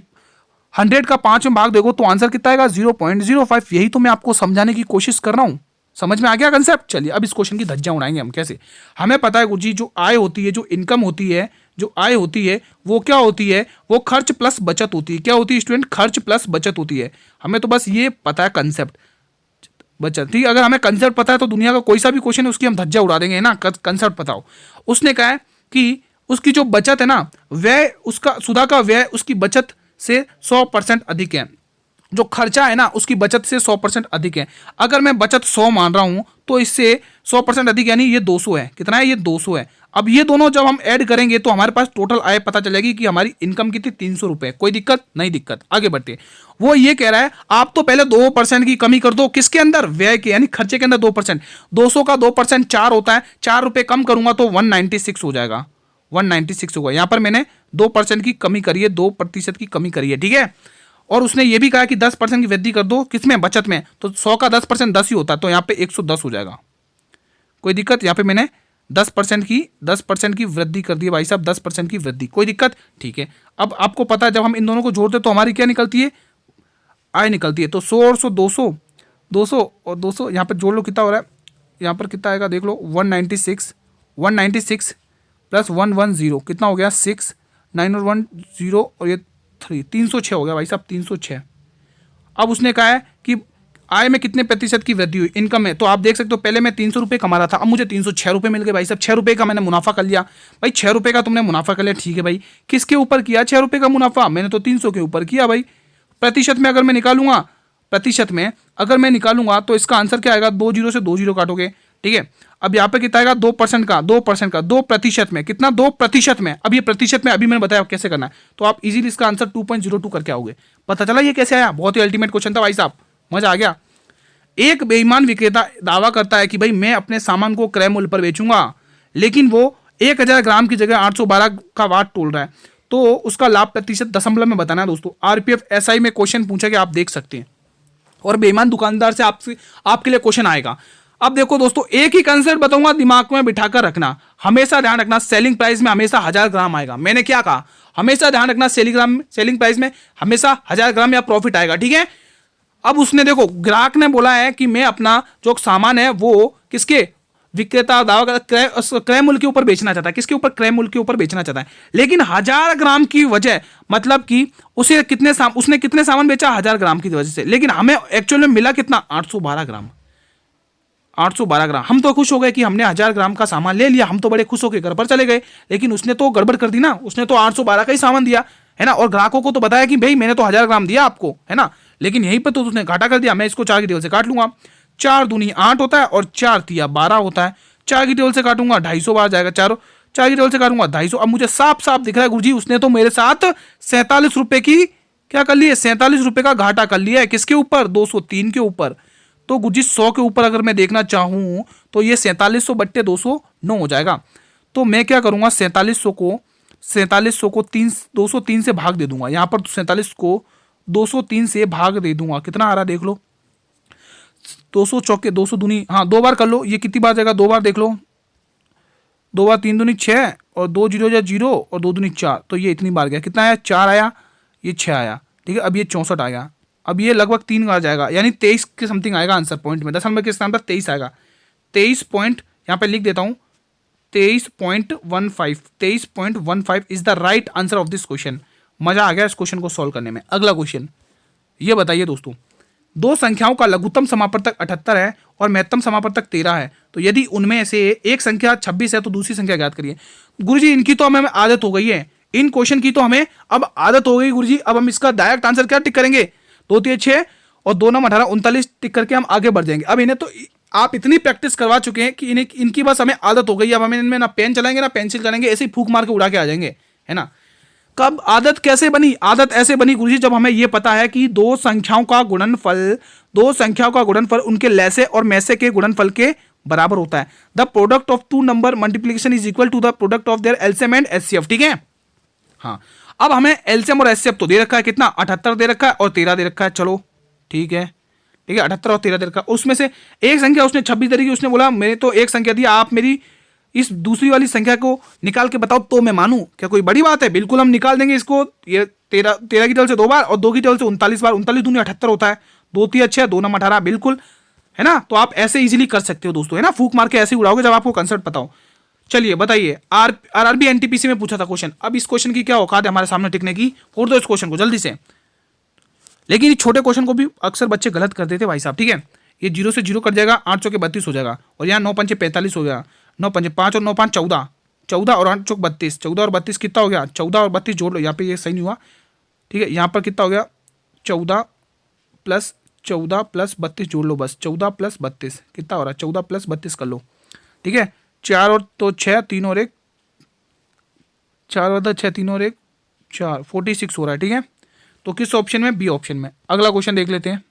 100 का 5 में भाग दोगे तो आंसर कितना आएगा 0.05। यही तो मैं आपको समझाने की कोशिश कर रहा हूं। समझ में आ गया कंसेप्ट? चलिए अब इस क्वेश्चन की धज्जियां उड़ाएंगे हम। कैसे? हमें पता है गुरुजी, जो आय होती है, जो इनकम होती है, जो आय होती है वो क्या होती है? वो खर्च प्लस बचत होती है। क्या होती है स्टूडेंट? खर्च प्लस बचत होती है। हमें तो बस ये पता है कंसेप्ट, बचत। ठीक, अगर हमें कंसेप्ट पता है तो दुनिया का कोई सा भी क्वेश्चन है उसकी हम धज्जा उड़ा देंगे, है ना। कंसेप्ट पता हो। उसने कहा है कि उसकी जो बचत है ना, व्यय, उसका सुधा का व्यय उसकी बचत से 100% अधिक है। जो खर्चा है ना उसकी बचत से 100% अधिक है। अगर मैं बचत 100 मान रहा हूं तो इससे 100% अधिक, यानी ये 200 है। कितना है? ये 200 है। अब ये दोनों जब हम ऐड करेंगे तो हमारे पास टोटल आय पता चलेगी कि हमारी इनकम कितनी? 300 रुपए। कोई दिक्कत? नहीं दिक्कत। आगे बढ़ते। वो ये कह रहा है आप तो पहले 2% की कमी कर दो। किसके अंदर? व्यय के, यानी खर्चे के अंदर 2%। 200 का 2% 4 होता है। 4 रुपए कम करूंगा तो 196 हो जाएगा। 196 होगा। यहां पर मैंने 2% की कमी करी है, 2% की कमी करी है। ठीक है। और उसने ये भी कहा कि 10% की वृद्धि कर दो। किसमें? बचत में। तो 100 का 10% 10 ही होता है, तो यहाँ पे 110 हो जाएगा। कोई दिक्कत? यहाँ पे मैंने 10% की वृद्धि कर दी है भाई साहब, 10% की वृद्धि। कोई दिक्कत? ठीक है। अब आपको पता है जब हम इन दोनों को जोड़ते तो हमारी क्या निकलती है? आय निकलती है। तो 100 और 100 200, 200 और 200 यहाँ पर जोड़ लो, कितना हो रहा है? यहाँ पर कितना आएगा देख लो, 196 प्लस 110 कितना हो गया? 6, 9 और 1 0 और ये 3, 306 हो गया भाई साहब, 306। अब उसने कहा है कि आय में कितने प्रतिशत की वृद्धि हुई? इनकम में। तो आप देख सकते हो पहले मैं 300 रुपये कमा रहा था, अब मुझे 306 रुपये मिल गए भाई साहब। 6 रुपये का मैंने मुनाफा कर लिया। भाई 6 रुपये का तुमने मुनाफा कर लिया, ठीक है भाई। किसके ऊपर किया 6 रुपये का मुनाफा? मैंने तो 300 के ऊपर किया भाई। प्रतिशत में अगर मैं निकालूंगा, प्रतिशत में अगर मैं निकालूंगा तो इसका आंसर क्या आएगा? 2 0 से 2 0 काटोगे। ठीक है। अब यहाँ पे कितना आएगा? 2% का, 2% का, 2% में कितना? 2% में। अब ये प्रतिशत में अभी मैंने बताया कैसे करना है, तो आप इजीली इसका आंसर 2.02 करके आओगे। पता चला ये कैसे आया? बहुत ही अल्टीमेट क्वेश्चन था भाई साहब, मजा आ गया। एक बेईमान विक्रेता दावा करता है कि भाई मैं अपने सामान को क्रय मूल्य पर बेचूंगा, लेकिन वो 1000 ग्राम की जगह 812 का वाट तोल रहा है, तो उसका लाभ प्रतिशत दशमलव में बताना है दोस्तों। आरपीएफ एसआई में क्वेश्चन पूछा कि आप देख सकते हैं, और बेईमान दुकानदार से आपके लिए क्वेश्चन आएगा। अब देखो दोस्तों, एक ही कंसेप्ट बताऊंगा, दिमाग में बिठाकर रखना, हमेशा ध्यान रखना। सेलिंग प्राइस में हमेशा 1000 ग्राम आएगा। मैंने क्या कहा? हमेशा ध्यान रखना, सेलिंग प्राइस में हमेशा 1000 ग्राम या प्रॉफिट आएगा। ठीक है। अब उसने देखो, ग्राहक ने बोला है कि मैं अपना जो सामान है वो किसके? विक्रेता दावा क्रय मूल्य के ऊपर बेचना चाहता है। किसके ऊपर? क्रय मूल्य के ऊपर बेचना चाहता है। लेकिन 1000 ग्राम की वजह, मतलब कि उसने कितने सामान बेचा? 1000 ग्राम की वजह से। लेकिन हमें एक्चुअल में मिला कितना? 812 ग्राम। 812 ग्राम। हम तो खुश हो गए कि हमने 1000 ग्राम का सामान ले लिया, हम तो बड़े खुश होकर घर पर चले गए। लेकिन उसने तो गड़बड़ कर दी ना, उसने तो 812 का ही सामान दिया, है ना। और ग्राहकों को तो बताया कि भाई मैंने तो 1000 ग्राम दिया आपको, है ना। लेकिन यहीं पर तो उसने घाटा कर दिया। मैं इसको 4 की टेबल से काट लूंगा। 4 दूनी 8 होता है और 4 तिया 12 होता है। 4 की टेबल से काटूंगा 250 बार जाएगा। 4 की टेबल से काटूंगा 250। अब मुझे साफ साफ दिख रहा है गुरुजी, उसने तो मेरे साथ 47 रुपए की क्या कर लिया? 47 रुपए का घाटा कर लिया है। किसके ऊपर? 203 के ऊपर। तो गुरुजी 100 के ऊपर अगर मैं देखना चाहूं तो ये 4700 बट्टे 209 हो जाएगा। तो मैं क्या करूंगा? 4700 को 203 से भाग दे दूंगा। यहां पर 47 को 203 से भाग दे दूंगा। कितना आ रहा देख लो, 200 चौके 200 दूनी, हाँ 2 बार कर लो। ये कितनी बार जाएगा? 2 बार देख लो। 2 बार 3 दूनी 6 और 2 0 या 0 और 2 दूनी 4। तो ये इतनी बार गया। कितना आया? 4 आया, ये 6 आया। ठीक है। अब ये 64 आया। अब ये लगभग 3 बार जाएगा, यानी 23 के समथिंग आएगा आंसर पॉइंट में। 10 नंबर के स्थान पर 23 आएगा। 23 पॉइंट यहाँ पे लिख देता हूँ, 23.15 is the right answer of this question. मजा आ गया इस क्वेश्चन को सॉल्व करने में। अगला क्वेश्चन ये बताइए दोस्तों, दो संख्याओं का लघुत्तम समापवर्तक 78 है और महत्तम समापवर्तक 13 है, तो यदि उनमें से एक संख्या 26 है तो दूसरी संख्या ज्ञात करिए। गुरुजी इनकी तो हमें आदत हो गई है, इन क्वेश्चन की तो हमें अब आदत हो गई गुरुजी। अब हम इसका डायरेक्ट आंसर क्या टिक करेंगे? 2 3 6 और 2 9 18 39 टिक करके हम आगे बढ़ जाएंगे। अब इन्हें तो आप इतनी प्रैक्टिस करवा चुके हैं कि इनकी बस हमें आदत हो गई। अब हमें इनमें ना पेन चलाएंगे ना पेंसिल चलाएंगे, ऐसे ही फूक मार के उड़ा के आ जाएंगे, है ना। कब आदत कैसे बनी? आदत ऐसे बनी गुरुजी जब हमें यह पता है कि दो संख्याओं का गुणनफल उनके लैसे और मैसे के गुणनफल के बराबर होता है। The product of two number multiplication is equal to the product of their LCM and HCF. ठीक है। हाँ, अब हमें एलसीएम और एचसीएफ तो दे रखा है, कितना? 78 दे रखा है और 13 दे रखा है। चलो ठीक है, 78 और 13 दे रखा है। उसमें से एक संख्या उसने 26 दे रखी, उसने बोला मैंने तो एक संख्या दी, आप मेरी इस दूसरी वाली संख्या को निकाल के बताओ तो मैं मानूं। क्या कोई बड़ी बात है? बिल्कुल हम निकाल देंगे इसको। ये 13 की टेबल से 2 बार और 2 की टेबल से 39 बार, 39 दूनी 78 होता है। 2 3 अच्छे, 2 9 18, बिल्कुल है ना। तो आप ऐसे इजीली कर सकते हो दोस्तों, है ना। फूक मार के ऐसे उड़ाओगे जब आपको कंसेप्ट पता हो। चलिए बताइए, आरआरबी एनटीपीसी में पूछा था क्वेश्चन। अब इस क्वेश्चन की क्या औकात है हमारे सामने टिकने की? फोड़ दो इस क्वेश्चन को जल्दी से। लेकिन छोटे क्वेश्चन को भी अक्सर बच्चे गलत कर देते भाई साहब, ठीक है। ये 0 से 0 कट जाएगा, 8 चौके 32 हो जाएगा, और यहाँ 9 पंचे 45 हो गया, 9 पंचे 5 और 9 5 14, 14 और 8 चौक 32, 14 और 32 कितना हो गया? 14 और 32 जोड़ लो, यहाँ पे ये सही नहीं हुआ, ठीक है। यहाँ पर कितना हो गया? 14 प्लस 32 जोड़ लो, बस 14 प्लस 32 कितना हो रहा है? 14 प्लस 32 कर लो, ठीक है। 4 और तो 6, 3 और 1, 4 और 6, 3 और 1 4, 46 हो रहा है, ठीक है। तो किस ऑप्शन में? बी ऑप्शन में। अगला क्वेश्चन देख लेते हैं।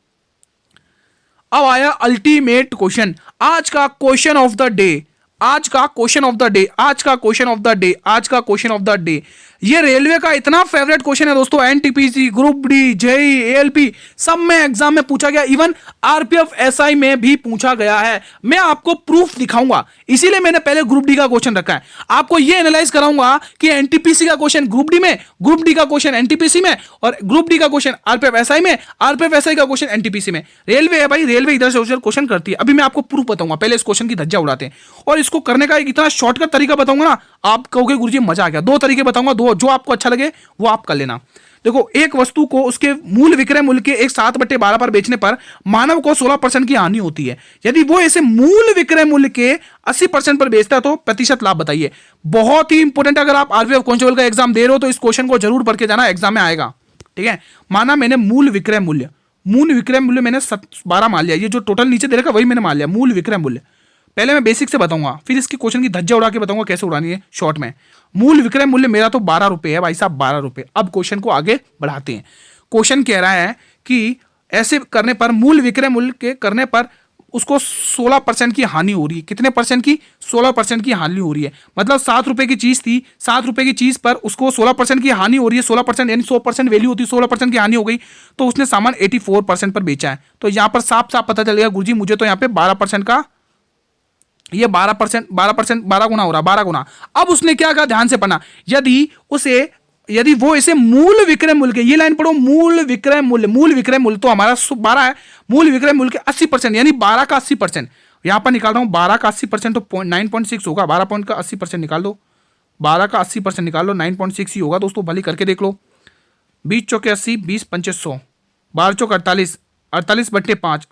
अब आया अल्टीमेट क्वेश्चन, आज का क्वेश्चन ऑफ द डे, आज का क्वेश्चन ऑफ द डे, आज का क्वेश्चन ऑफ द डे, आज का क्वेश्चन ऑफ द डे। ये रेलवे का इतना फेवरेट क्वेश्चन है दोस्तों। NTPC, group D, JE, ALP सब में एग्जाम में पूछा गया, इवन आरपीएफ एसआई में भी पूछा गया है। मैं आपको प्रूफ दिखाऊंगा, इसीलिए मैंने पहले ग्रुप डी का क्वेश्चन रखा है। आपको ये एनालाइज कराऊंगा कि एनटीपीसी का क्वेश्चन ग्रुप डी में, ग्रुप डी का क्वेश्चन एनटीपीसी में, और ग्रुप डी का क्वेश्चन आरपीएफ एसआई में, आरपीएफ एसआई का क्वेश्चन एनटीपीसी में। रेलवे है भाई, रेलवे इधर से उधर क्वेश्चन करती है। अभी मैं आपको प्रूफ बताऊंगा, पहले इस क्वेश्चन की धज्जा उड़ाते हैं। और इसको करने का एक इतना शॉर्टकट तरीका बताऊंगा ना, आप कहोगे गुरुजी मजा आ गया। 2 तरीके बताऊंगा, 2 जो आपको अच्छा लगे वो आप कर लेना। देखो, एक वस्तु को उसके मूल विक्रय मूल्य के 7/12 पर बेचने पर मानव को 16% की हानि होती है। यदि वो इसे मूल विक्रय मूल्य के 80% पर बेचता है तो प्रतिशत लाभ बताइए। बहुत ही इंपॉर्टेंट, अगर आप आरपीएफ कांस्टेबल का एग्जाम दे रहे हो तो इस क्वेश्चन को जरूर पढ़ के जाना, एग्जाम में आएगा, ठीक है। माना मैंने मूल विक्रय मूल्य मैंने 12 मान लिया, ये जो टोटल नीचे दे रखा वही मैंने मान लिया मूल विक्रय मूल्य। पहले मैं बेसिक से बताऊंगा, फिर इसकी क्वेश्चन की धज्जा उड़ा के बताऊंगा कैसे उड़ानी है शॉर्ट में। मूल विक्रय मूल्य मेरा तो 12 रुपए है भाई साहब, 12 रुपए। अब क्वेश्चन को आगे बढ़ाते हैं। क्वेश्चन कह रहा है कि ऐसे करने पर, मूल विक्रय मूल्य के करने पर उसको 16% की हानि हो रही है। कितने परसेंट की? 16% की हानि हो रही है। मतलब 7 रुपए की चीज थी, 7 रुपए की चीज पर उसको 16% की हानि हो रही है। 16% यानी 100% वैल्यू होती है, 16% की हानि हो गई, तो उसने सामान 84% पर बेचा है। तो यहां पर साफ साफ पता चलेगा गुरुजी मुझे तो यहां पे 12% का, ये 12 गुना हो रहा, 12 गुना। अब उसने क्या कहा, ध्यान से पढ़ना, यदि वो इसे मूल विक्रय मूल्य के, ये लाइन पढ़ो, मूल विक्रय मूल्य तो हमारा 12 है, मूल विक्रय मूल्य के 80% यानी 12 का 80%, यहां पर निकाल रहा हूं 12 का 80% तो 9.6 होगा। 12 पॉइंट का 80% निकाल दो, 12 का 80% निकाल लो, 9.6 ही होगा दोस्तों, भली करके देख लो। 20 चौके 80, 20 पंचे 100, 12 चौक 48, 48/5,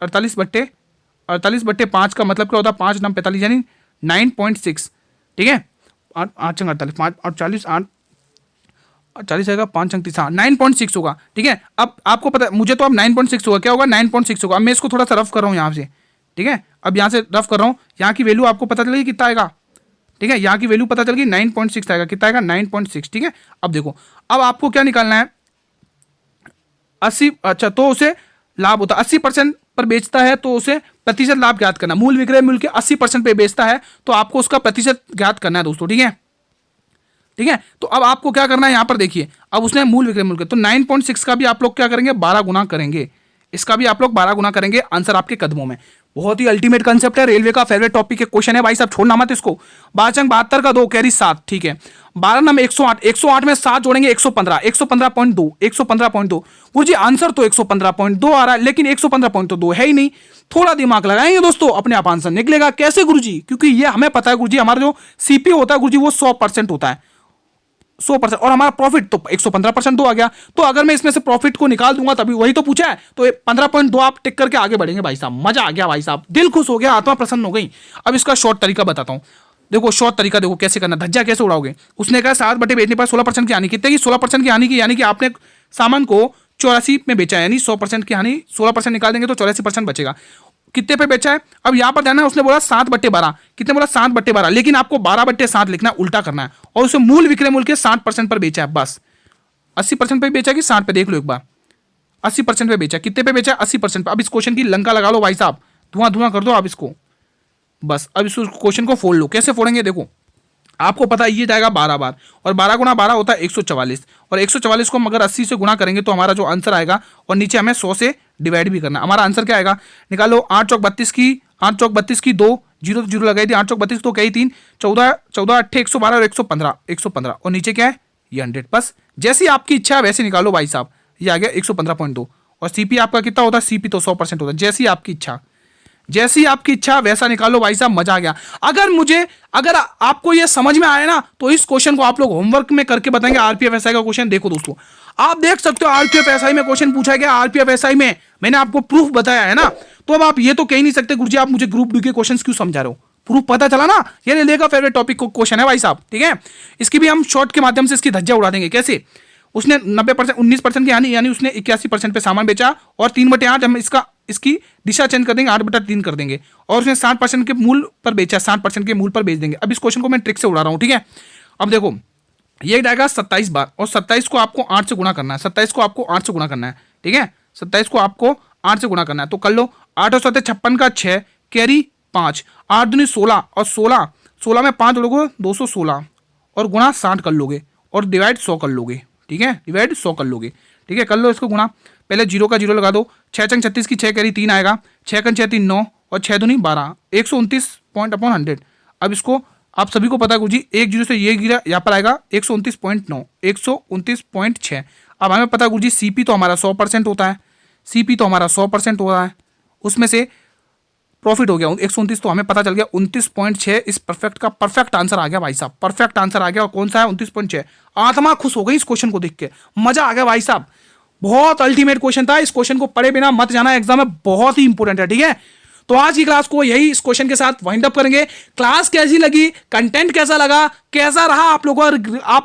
48/5 का मतलब क्या होता है? 5 9 45 यानी 9.6, ठीक है। 8 8 48, 5 और 40, 8 40 आएगा, 5 अंक 30, 9.6 होगा, ठीक है। अब आपको पता, मुझे तो अब 9.6 होगा, क्या होगा? 9.6 होगा। अब मैं इसको थोड़ा सा रफ कर रहा हूँ यहाँ से, ठीक है। अब यहाँ से रफ कर रहा हूँ, यहाँ की वैल्यू आपको पता चलेगी कितना आएगा, ठीक है। यहाँ की वैल्यू पता चलेगी 9.6 आएगा, कितना आएगा? 9.6, ठीक है। अब देखो, अब आपको क्या निकालना है? 80, अच्छा, तो उसे लाभ होता है 80% पर बेचता है तो उसे प्रतिशत लाभ ज्ञात करना। मूल विक्रय मूल्य के 80% पे बेचता है तो आपको उसका प्रतिशत ज्ञात करना है दोस्तों, ठीक है, ठीक है। तो अब आपको क्या करना है, यहां पर देखिए, अब उसने मूल विक्रय मूल्य तो 9.6 का भी आप लोग क्या करेंगे? 12 गुना करेंगे। इसका भी आप लोग 12 गुना करेंगे। आंसर आपके कदमों में। बहुत ही अल्टीमेट कंसेप्ट है, रेलवे का फेवरेट टॉपिक के क्वेश्चन है भाई साहब, छोड़ना मत इसको। 12 अंक 72 का 2 कैरी 7, ठीक है। 12 नंबर 108, 108 में 7 जोड़ेंगे 115, 115.2, 115.2। गुरुजी आंसर तो 115.2 आ रहा है, लेकिन 115.2 है ही नहीं। थोड़ा दिमाग लगाएंगे दोस्तों, अपने आप आंसर निकलेगा। कैसे गुरुजी? क्योंकि ये हमें पता है गुरुजी, हमारा जो सीपी होता है गुरुजी वो 100% होता है, 100%, और हमारा प्रॉफिट तो 115% दो आ गया। तो अगर मैं इसमें से प्रॉफिट को निकाल दूंगा, तभी वही तो पूछा है, तो 15.2 आप टिक करके आगे बढ़ेंगे भाई साहब। मजा आ गया भाई साहब, दिल खुश हो गया, आत्मा प्रसन्न हो गई। अब इसका शॉर्ट तरीका बताता हूं। देखो शॉर्ट तरीका देखो कैसे करना, धज्जा कैसे उड़ाओगे। उसने कहा 7 बटे बेचने पर 16% की हानि, कितने की? 16% की हानि की, यानी कि आपने सामान को 84 में बेचा, यानी 100% की हानि, 16% निकाल देंगे तो 84% बचेगा। कितने पे बेचा है? अब यहां पर ध्यान है, उसने बोला 7/12, कितने बोला? 7/12, लेकिन आपको 12/7 लिखना, उल्टा करना है, और उसे मूल विक्रय मूल्य के 60% पर बेचा है, बस। 80% पे बेचा कि 60 पे? देख लो एक बार, 80% पे बेचा। कितने पे बेचा? 80% पे। अब इस क्वेश्चन की लंका लगा लो भाई साहब, धुआं धुआं कर दो आप इसको, बस। अब इस क्वेश्चन को फोड़ लो। कैसे फोड़ेंगे? देखो, आपको पता है ये जाएगा 12 बार, और 12 गुना 12 होता है 144, और 144 को हम अगर 80 से गुणा करेंगे तो हमारा जो आंसर आएगा, और नीचे हमें 100 से डिवाइड भी करना। हमारा आंसर क्या आएगा? निकालो। 8 चौक 32 की 2, जीरो तो जीरो लगाई थी, 8 चौक 32 तो कही 3, 14 14 8 112 और 115 और नीचे क्या है ये 100। बस जैसी आपकी इच्छा है वैसे निकालो भाई साहब, ये आ गया 115.2। और सीपी आपका कितना होता है, सीपी तो 100% होता है। जैसी आपकी इच्छा, जैसी आपकी इच्छा वैसा निकालो भाई साहब, मजा आ गया। अगर आपको ये समझ में आया ना तो इस क्वेश्चन को आप लोग होमवर्क में करके बताएंगे। आरपीएफ एसआई का क्वेश्चन देखो दोस्तों, आप देख सकते हो आरपीएफ एसआई में क्वेश्चन पूछा गया। आरपीएफ एसआई में मैंने आपको प्रूफ बताया है ना, तो अब आप ये तो कह ही नहीं सकते गुरुजी आप मुझे ग्रुप डी के क्वेश्चन क्यों समझा रहे हो। प्रूफ पता चला ना, ये ले लेगा फेवरेट टॉपिक क्वेश्चन है भाई साहब, ठीक है। इसकी भी हम शॉर्ट के माध्यम से इसकी धज्जियां उड़ा देंगे। कैसे, उसने 90% 19% की यानी उसने 81% पे सामान बेचा और 3/8 हम इसकी दिशा चेंज कर देंगे, 8/3 कर देंगे। और उसने 60% के मूल पर बेचा, 60% के मूल पर बेच देंगे। अब इस क्वेश्चन को मैं ट्रिक से उड़ा रहा हूं, ठीक है। अब देखो ये जाएगा 27 बार और 27 को आपको 8 से गुणा करना है, 27 को आपको 8 से गुणा करना है, ठीक है। 27 को आपको 8 से गुणा करना है, तो कर लो। 8 और 7 56 का 6 कैरी 5, 8 दूनी 16 और 16 में 5 जोड़ोगे 216 और गुणा 60 कर लोगे और डिवाइड 100 कर लोगे, ठीक है। डिवाइड 100 कर लोगे, ठीक है। कर लो इसको गुणा, पहले 0 का 0 लगा दो। 6 चंग 36 की 6 कैरी 3 आएगा, 6 कं 6 3 9 और 6 दूनी 12, 129 पॉइंट अपॉन 100। अब इसको आप सभी को पता है गुरुजी, एक 0 से ये गिरा, यहाँ पर आएगा 129.9, 129.6। अब हमें पता है गुरुजी सीपी तो हमारा 100% होता है, सीपी तो हमारा 100% होता है, उसमें से प्रॉफिट हो गया 129, तो हमें पता चल गया 29.6 इस परफेक्ट का परफेक्ट आंसर आ गया भाई साहब, परफेक्ट आंसर आ गया। और कौन सा है 29.6। आत्मा खुश हो गई इस क्वेश्चन को देख के, मजा आ गया भाई साहब, बहुत अल्टीमेट क्वेश्चन था। इस क्वेश्चन को पढ़े बिना मत जाना, एग्जाम में बहुत ही इंपॉर्टेंट है, ठीक है। तो आज की क्लास को यही इस क्वेश्चन के साथ वाइंड अप करेंगे। क्लास कैसी लगी, कंटेंट कैसा लगा, कैसा रहा आप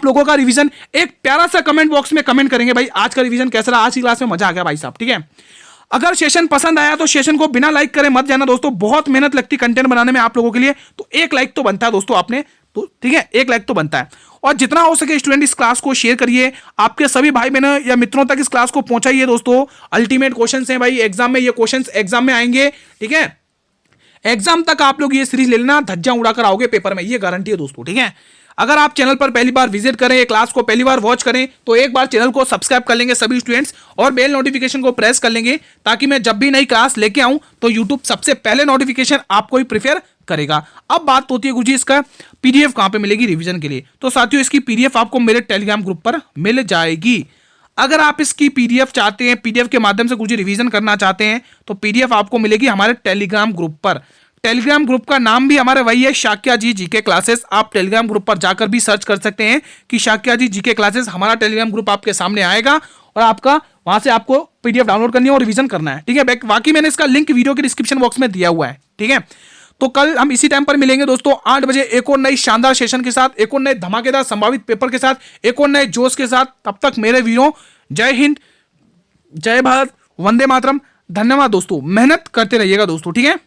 लोगों का रिवीजन, एक प्यारा सा कमेंट बॉक्स में कमेंट करेंगे भाई आज का रिवीजन कैसा रहा। आज की क्लास में मजा आ गया भाई साहब, ठीक है। अगर सेशन पसंद आया तो सेशन को बिना लाइक करे मत जाना दोस्तों, बहुत मेहनत लगती कंटेंट बनाने में आप लोगों के लिए, तो एक लाइक तो बनता है दोस्तों आपने, तो ठीक है, एक लाइक तो बनता है। और जितना हो सके स्टूडेंट इस क्लास को शेयर करिए, आपके सभी भाई बहनों या मित्रों तक इस क्लास को पहुंचाइए दोस्तों। अल्टीमेट क्वेश्चंस हैं भाई एग्जाम में, ये क्वेश्चंस एग्जाम में आएंगे, ठीक है। एग्जाम तक आप लोग ये सीरीज ले लेना, धज्जियां उड़ाकर आओगे पेपर में, ये गारंटी है दोस्तों, ठीक है। अगर आप चैनल पर पहली बार विजिट करें, क्लास को पहली बार वॉच करें, तो एक बार चैनल को सब्सक्राइब कर लेंगे सभी स्टूडेंट्स और बेल नोटिफिकेशन को प्रेस कर लेंगे, ताकि मैं जब भी नई क्लास लेके आऊं तो यूट्यूब सबसे पहले नोटिफिकेशन आपको ही प्रेफर करेगा। अब बात होती है गुरुजी इसका पीडीएफ कहां पे मिलेगी रिवीजन के लिए, तो साथियों इसकी पीडीएफ आपको मेरे टेलीग्राम ग्रुप पर मिल जाएगी। अगर आप इसकी पीडीएफ चाहते हैं, पीडीएफ के माध्यम से गुरुजी रिवीजन करना चाहते हैं, तो पीडीएफ आपको मिलेगी हमारे टेलीग्राम ग्रुप पर। टेलीग्राम ग्रुप का नाम भी हमारे वही है, शाक्या जी जीके क्लासेस। आप टेलीग्राम ग्रुप पर जाकर भी सर्च कर सकते हैं कि शाक्या जी जीके क्लासेस, हमारा टेलीग्राम ग्रुप आपके सामने आएगा और आपका वहां से आपको पीडीएफ डाउनलोड करनी है और रिवीजन करना है, ठीक है। बाकी मैंने इसका लिंक वीडियो के डिस्क्रिप्शन बॉक्स में दिया हुआ है, ठीक है। तो कल हम इसी टाइम पर मिलेंगे दोस्तों 8 बजे एक और नई शानदार सेशन के साथ, एक और नए धमाकेदार संभावित पेपर के साथ, एक और नए जोश के साथ। तब तक मेरे वीरों, जय हिंद, जय भारत, वंदे मातरम। धन्यवाद दोस्तों, मेहनत करते रहिएगा दोस्तों, ठीक है।